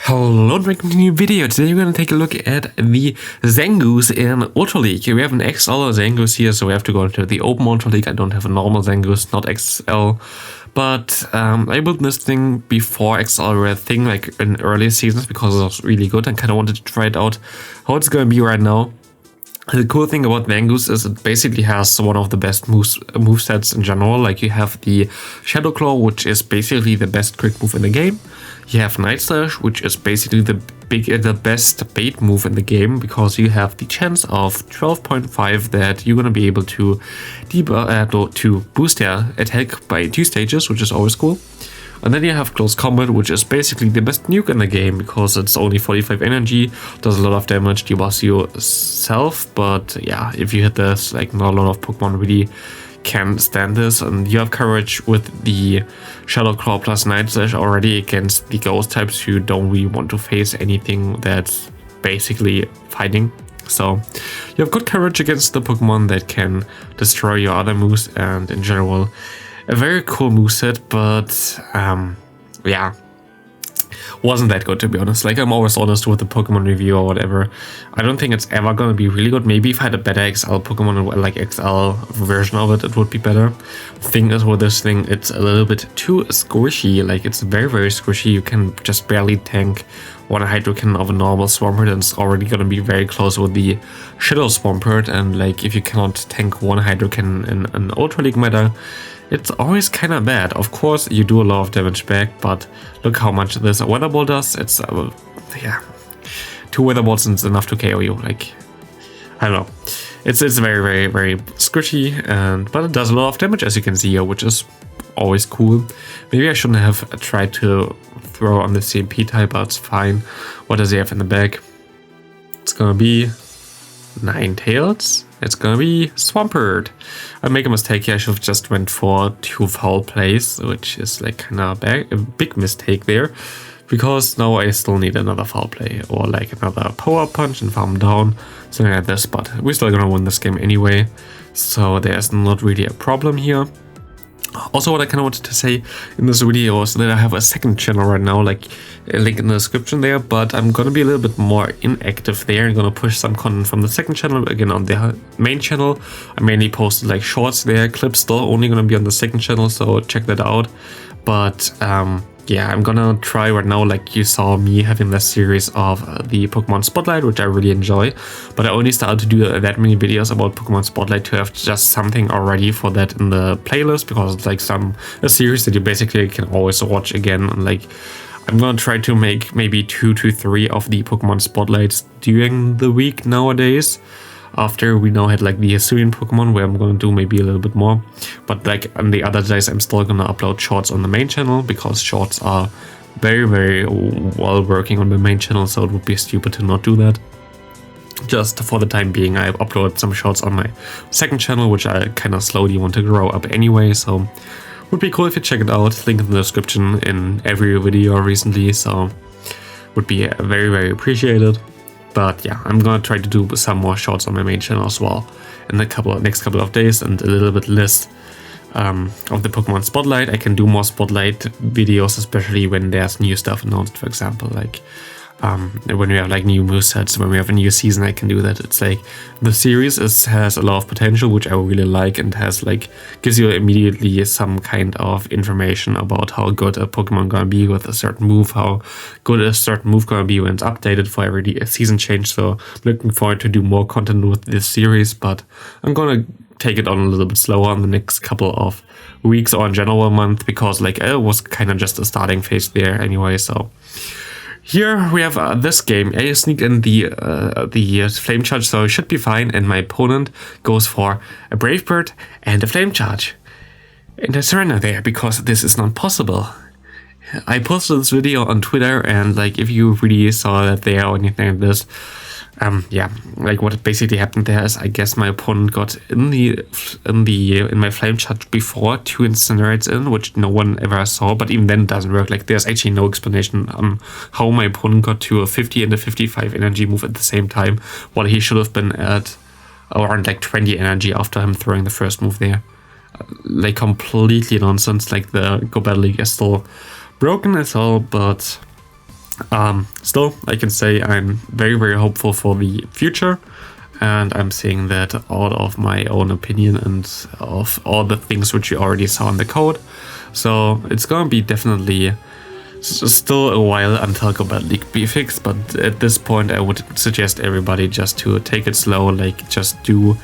Hello and welcome to a new video. Today we're going to take a look at the Zangoose in Ultra League. We have an XL Zangoose here, so we have to go into the Open Ultra League. I don't have a normal Zangoose, not XL. But I built this thing before XL were a thing, like in earlier seasons, because it was really good and kind of wanted to try it out how it's going to be right now. The cool thing about Zangoose is it basically has one of the best movesets in general. Like you have the Shadow Claw, which is basically the best quick move in the game. You have Night Slash, which is basically the best bait move in the game, because you have the chance of 12.5 that you're gonna be able to boost their attack by 2 stages, which is always cool. And then you have Close Combat, which is basically the best nuke in the game, because it's only 45 energy, does a lot of damage, debuffs yourself, but yeah, if you hit this, like not a lot of Pokemon really can stand this. And you have courage with the Shadow Claw plus Night Slash already against the Ghost types who don't really want to face anything that's basically fighting. So you have good courage against the Pokemon that can destroy your other moves, and in general a very cool moveset, but yeah, wasn't that good, to be honest. Like, I'm always honest with the Pokemon review or whatever. I don't think it's ever gonna be really good. Maybe if I had a better XL Pokemon, like XL version of it, it would be better. The thing is with this thing, it's a little bit too squishy. Like, it's very, very squishy. You can just barely tank one Hydro Cannon of a normal Swampert, and it's already gonna be very close with the Shadow Swampert. And like, if you cannot tank one Hydro Cannon in an Ultra League meta, it's always kind of bad. Of course, you do a lot of damage back, but look how much this Weather Ball does. It's, yeah, 2 Weather Balls is enough to KO you. Like, I don't know. It's very, very, very squishy, but it does a lot of damage, as you can see here, which is always cool. Maybe I shouldn't have tried to throw on the CMP type, but it's fine. What does he have in the bag? It's gonna be Ninetales. It's gonna be Swampert. I make a mistake here. I should have just went for 2 foul plays, which is like kind of a big mistake there, because now I still need another foul play or like another power punch and farm down, something like this. But we're still gonna win this game anyway, so there's not really a problem here. Also, what I kind of wanted to say in this video is that I have a second channel right now, like a link in the description there, but I'm gonna be a little bit more inactive there. I'm gonna push some content from the second channel again on the main channel. I mainly posted like shorts there, clips still only gonna be on the second channel, so check that out. But yeah, I'm gonna try right now, like you saw me having this series of the Pokemon Spotlight, which I really enjoy, but I only started to do that many videos about Pokemon Spotlight to have just something already for that in the playlist, because it's like a series that you basically can always watch again. And like, I'm gonna try to make maybe 2 to 3 of the Pokemon Spotlights during the week nowadays, after we now had like the Hisuian Pokemon, where I'm gonna do maybe a little bit more. But like on the other days, I'm still gonna upload shorts on the main channel, because shorts are very, very well working on the main channel, so it would be stupid to not do that. Just for the time being, I uploaded some shorts on my second channel, which I kind of slowly want to grow up anyway, so would be cool if you check it out. Link in the description in every video recently, so would be very, very appreciated. But yeah, I'm gonna try to do some more shorts on my main channel as well in the next couple of days, and a little bit less of the Pokemon Spotlight. I can do more Spotlight videos, especially when there's new stuff announced, for example, like when we have like new movesets, when we have a new season, I can do that. It's like the series has a lot of potential, which I really like, and has like gives you immediately some kind of information about how good a Pokemon gonna be with a certain move, how good a certain move gonna be when it's updated for every season change. So I'm looking forward to do more content with this series, but I'm gonna take it on a little bit slower in the next couple of weeks, or in general a month, because like it was kind of just a starting phase there anyway. So here we have this game. I sneaked in the Flame Charge, so it should be fine, and my opponent goes for a Brave Bird and a Flame Charge. And I surrender there, because this is not possible. I posted this video on Twitter, and like if you really saw that there or anything like this, yeah, like what basically happened there is, I guess my opponent got in my Flame Charge before 2 Incinerates in, which no one ever saw, but even then it doesn't work. Like, there's actually no explanation on how my opponent got to a 50 and a 55 energy move at the same time, while he should have been at around like 20 energy after him throwing the first move there. Like, completely nonsense. Like, the Go Battle League is still broken as well, but Still, I can say I'm very, very hopeful for the future, and I'm saying that out of my own opinion and of all the things which you already saw in the code. So it's gonna be definitely still a while until Go Battle League be fixed, but at this point I would suggest everybody just to take it slow, like just do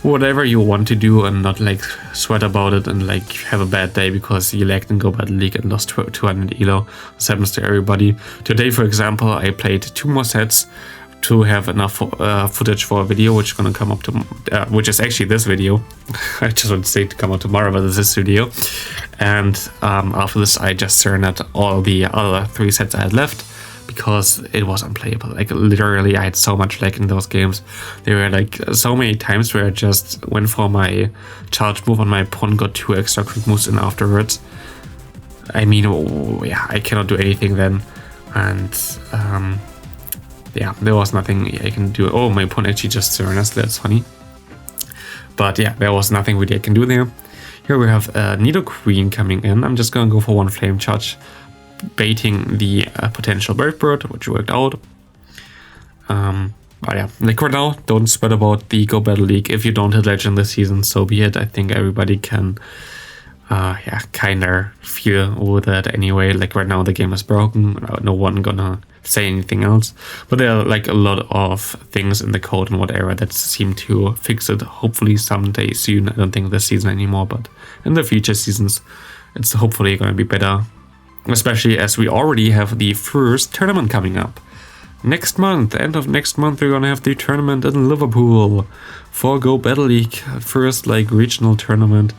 whatever you want to do and not like sweat about it and like have a bad day because you lagged in Go Battle League and lost 200 elo. This happens to everybody. Today, for example, I played 2 more sets to have enough footage for a video which is gonna come up to, which is actually this video. I just want to say to come out tomorrow, but it's this video. And after this, I just surrendered all the other 3 sets I had left because it was unplayable. Like literally, I had so much lag in those games. There were like so many times where I just went for my charge move on my pawn, got 2 extra quick moves in afterwards. I mean, yeah, I cannot do anything then, and yeah, there was nothing I can do. Oh, my pawn actually just surrenders. That's funny. But yeah, there was nothing really I can do there. Here we have Nido Queen coming in. I'm just gonna go for 1 flame charge, baiting the potential bird, which worked out. But yeah, like right now, don't sweat about the Go Battle League. If you don't hit Legend this season, so be it. I think everybody can yeah, kinda feel with that anyway. Like right now the game is broken, no one gonna say anything else, but there are like a lot of things in the code and whatever that seem to fix it, hopefully someday soon. I don't think this season anymore, but in the future seasons it's hopefully gonna be better, especially as we already have the first tournament coming up next month. End of next month we're gonna have the tournament in Liverpool for Go Battle League, first like regional tournament.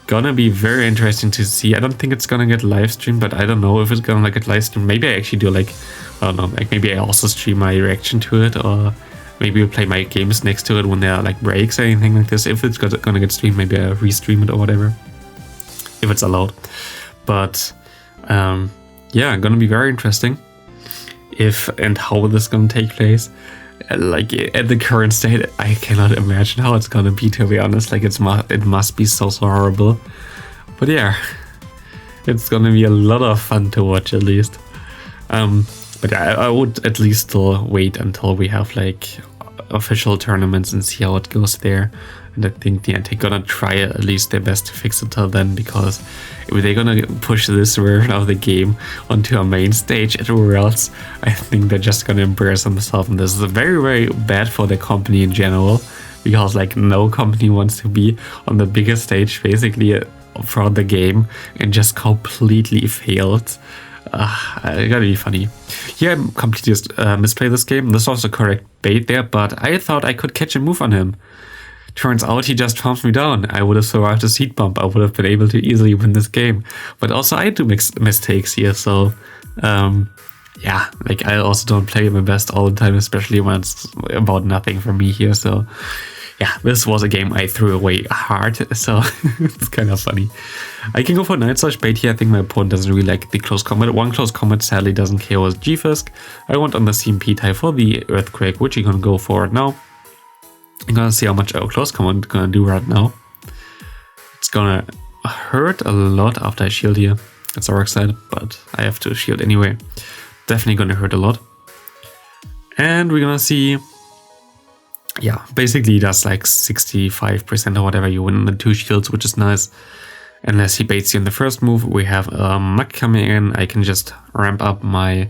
Gonna be very interesting to see. I don't think it's gonna get live streamed, but I don't know if it's gonna get live streamed. Maybe I actually do like, I don't know, like maybe I also stream my reaction to it, or maybe I play my games next to it when there are like breaks or anything like this. If it's gonna get streamed, maybe I restream it or whatever, if it's allowed. But yeah, gonna be very interesting if and how this is gonna take place. Like at the current state, I cannot imagine how it's gonna be, to be honest. Like it must be so horrible. But yeah, it's gonna be a lot of fun to watch at least. But yeah, I would at least still wait until we have like official tournaments and see how it goes there. And I think they're gonna try at least their best to fix it till then, because if they're gonna push this version of the game onto a main stage at Worlds, I think they're just gonna embarrass themselves, and this is very, very bad for the company in general, because like no company wants to be on the biggest stage basically throughout the game and just completely failed. It gotta be funny. Yeah, I completely just misplayed this game. This was the correct bait there, but I thought I could catch a move on him. Turns out he just thumbs me down. I would have survived a seat bump. I would have been able to easily win this game. But also I do mistakes here, so yeah, like I also don't play my best all the time, especially when it's about nothing for me here. So yeah, this was a game I threw away hard, so it's kind of funny. I can go for Night/Bait here. I think my opponent doesn't really like the close combat. One close combat sadly doesn't care with G-Fisk. I want on the CMP tie for the Earthquake, which you're gonna go for it now. I'm gonna see how much close combat gonna do right now. It's gonna hurt a lot after I shield here. It's our side, but I have to shield anyway. Definitely gonna hurt a lot. And we're gonna see, yeah, basically that's like 65% or whatever you win in the 2 shields, which is nice. Unless he baits you in the first move, we have a Mug coming in. I can just ramp up my,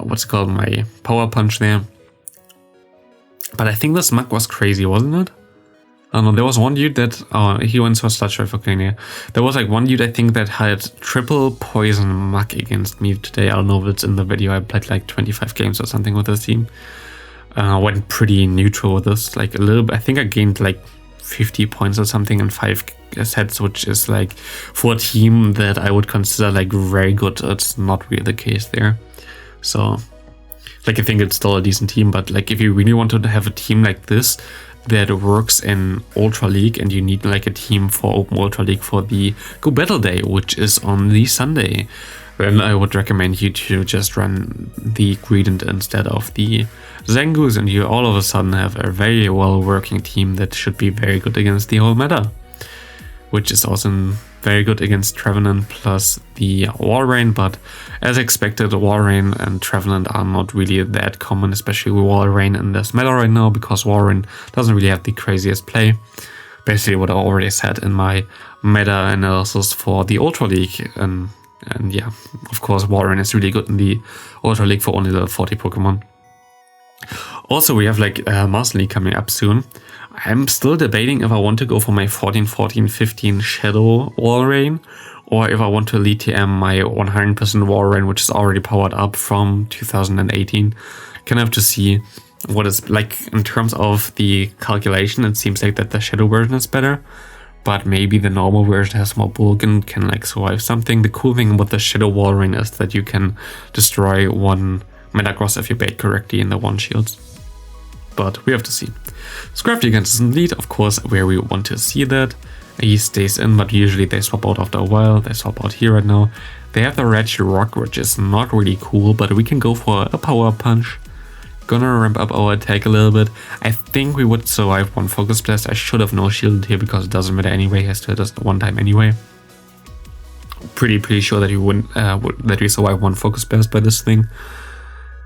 what's it called, my power punch there. But I think this Mug was crazy, wasn't it? I don't know, there was one dude that, oh, he went for Sludge Drive, okay, yeah. There was like one dude I think that had triple poison Mug against me today. I don't know if it's in the video. I played like 25 games or something with this team. Went pretty neutral with this, like a little bit. I think I gained like 50 points or something in 5 sets, which is like for a team that I would consider like very good. It's not really the case there. So like I think it's still a decent team, but like if you really want to have a team like this that works in Ultra League, and you need like a team for Open Ultra League for the Go Battle Day, which is on the Sunday, then I would recommend you to just run the Greedent instead of the Zangoose, and you all of a sudden have a very well working team that should be very good against the whole meta, which is also very good against Trevenant plus the Walrein, but as expected, Walrein and Trevenant are not really that common, especially with Walrein in this meta right now, because Walrein doesn't really have the craziest play. Basically what I already said in my meta analysis for the Ultra League, and yeah, of course Walrein is really good in the Ultra League for only level 40 Pokemon. Also, we have like Master League coming up soon. I'm still debating if I want to go for my 14, 14, 15 Shadow Walrein, or if I want to lead TM my 100% Walrein, which is already powered up from 2018. Kind of have to see what is like in terms of the calculation. It seems like that the Shadow version is better, but maybe the normal version has more bulk and can like survive something. The cool thing about the Shadow Walrein is that you can destroy one Metagross if you bait correctly in the one shields. But we have to see. Scrafty against lead, of course, where we want to see that. He stays in, but usually they swap out after a while. They swap out here right now. They have the Reggie Rock, which is not really cool, but we can go for a power punch. Gonna ramp up our attack a little bit. I think we would survive one Focus Blast. I should have no shielded here because it doesn't matter anyway. He has to hit us one time anyway. Pretty sure that we wouldn't that we survive one Focus Blast by this thing.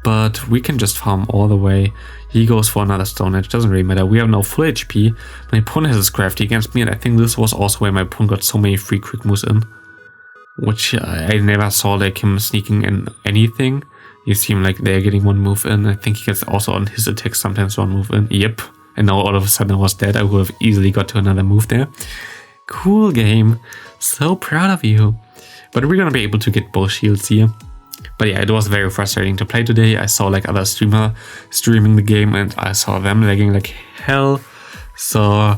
But we can just farm all the way. He goes for another Stone Edge, doesn't really matter. We have now full HP. My opponent has a Scrafty against me, and I think this was also where my opponent got so many free quick moves in. Which I never saw like him sneaking in anything. You seem like they're getting one move in. I think he gets also on his attack sometimes one move in. Yep. And now all of a sudden I was dead. I would have easily got to another move there. Cool game. So proud of you. But we're gonna be able to get both shields here. But yeah, it was very frustrating to play today. I saw like other streamer streaming the game and I saw them lagging like hell. So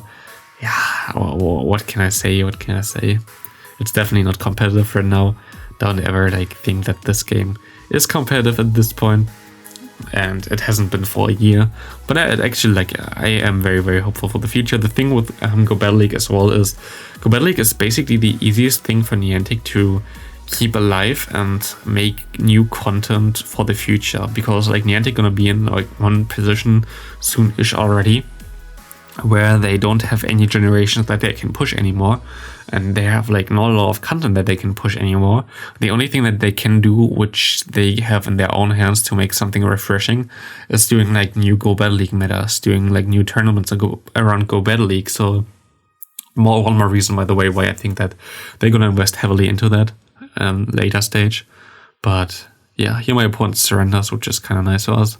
yeah, what can I say? What can I say? It's definitely not competitive right now. Don't ever like think that this game is competitive at this point. And it hasn't been for a year. But I am very hopeful for the future. The thing with Go Battle League as well is Go Battle League is basically the easiest thing for Niantic to keep alive and make new content for the future, because like Niantic gonna be in like one position soon-ish already where they don't have any generations that they can push anymore, and they have like not a lot of content that they can push anymore. The only thing that they can do, which they have in their own hands to make something refreshing, is doing like new Go Battle League metas, doing like new tournaments around Go Battle League. So one more reason, by the way, why I think that they're gonna invest heavily into that later stage. But yeah, here my opponent surrenders, which is kind of nice for us.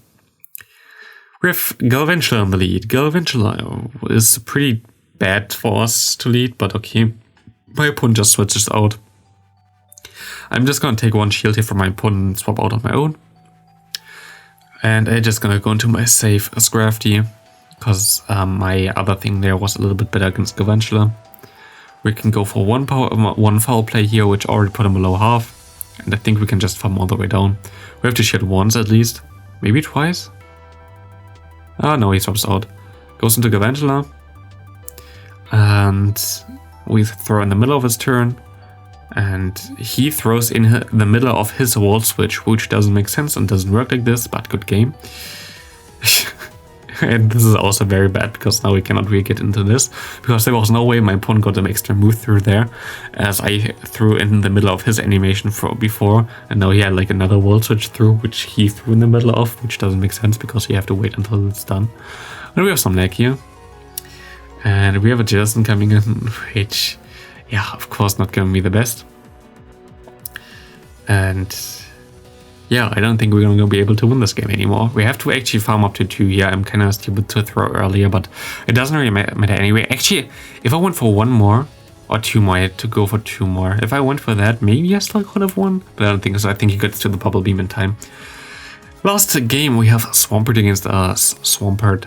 We have Galvantula in the lead. Galvantula is pretty bad for us to lead, but okay. My opponent just switches out. I'm just gonna take one shield here from my opponent and swap out on my own. And I'm just gonna go into my safe Scrafty, because my other thing there was a little bit better against Galvantula. We can go for one foul play here, which already put him below half. And I think we can just farm all the way down. We have to shield once at least. Maybe twice? Ah, no, he swaps out. Goes into Galvantula. And we throw in the middle of his turn. And he throws in the middle of his wall switch, which doesn't make sense and doesn't work like this, but good game. And this is also very bad, because now we cannot really get into this, because there was no way my opponent got an extra move through there, as I threw in the middle of his animation before, and now he had like another wall switch through, which he threw in the middle of, which doesn't make sense because you have to wait until it's done. And we have some lag here. And we have a Jason coming in, which, yeah, of course not gonna be the best. And yeah, I don't think we're going to be able to win this game anymore. We have to actually farm up to 2 here. I'm kind of stupid to throw earlier, but it doesn't really matter anyway. Actually, if I went for 1 more or 2 more, I had to go for 2 more. If I went for that, maybe I still could have won, but I don't think so. I think he gets to the Bubble Beam in time. Last game, we have Swampert against us. Swampert.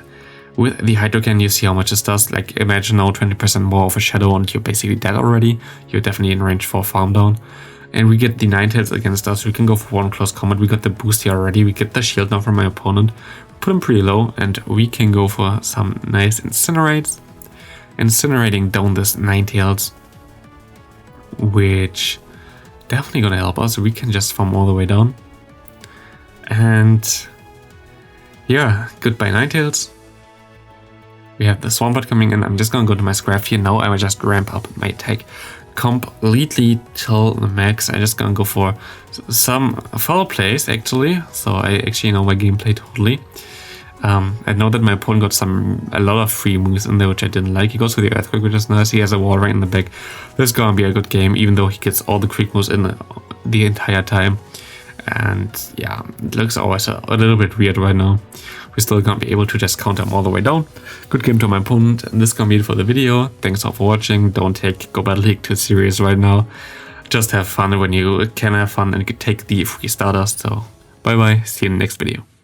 With the Hydro Cannon, you see how much this does. Like, imagine now 20% more of a Shadow and you're basically dead already. You're definitely in range for farm down. And we get the Ninetales against us. We can go for 1 close combat. We got the boost here already. We get the shield now from my opponent. Put him pretty low, and we can go for some nice Incinerates. Incinerating down this Ninetales, which definitely gonna help us. We can just farm all the way down. And yeah, goodbye Ninetales. We have the Swampert coming in. I'm just gonna go to my Scrafty here. Now I will just ramp up my attack. completely till the max. I'm just gonna go for some foul plays actually, so I actually know my gameplay totally. I know that my opponent got a lot of free moves in there which I didn't like. He goes for the Earthquake, which is nice. He has a wall right in the back. This is gonna be a good game, even though he gets all the quick moves in the entire time. And yeah, it looks always a little bit weird right now. We're still gonna be able to just counter him all the way down. Good game to my opponent, and this is gonna be it for the video. Thanks all for watching. Don't take Go Battle League too serious right now. Just have fun when you can have fun and take the free starters. So bye bye, see you in the next video.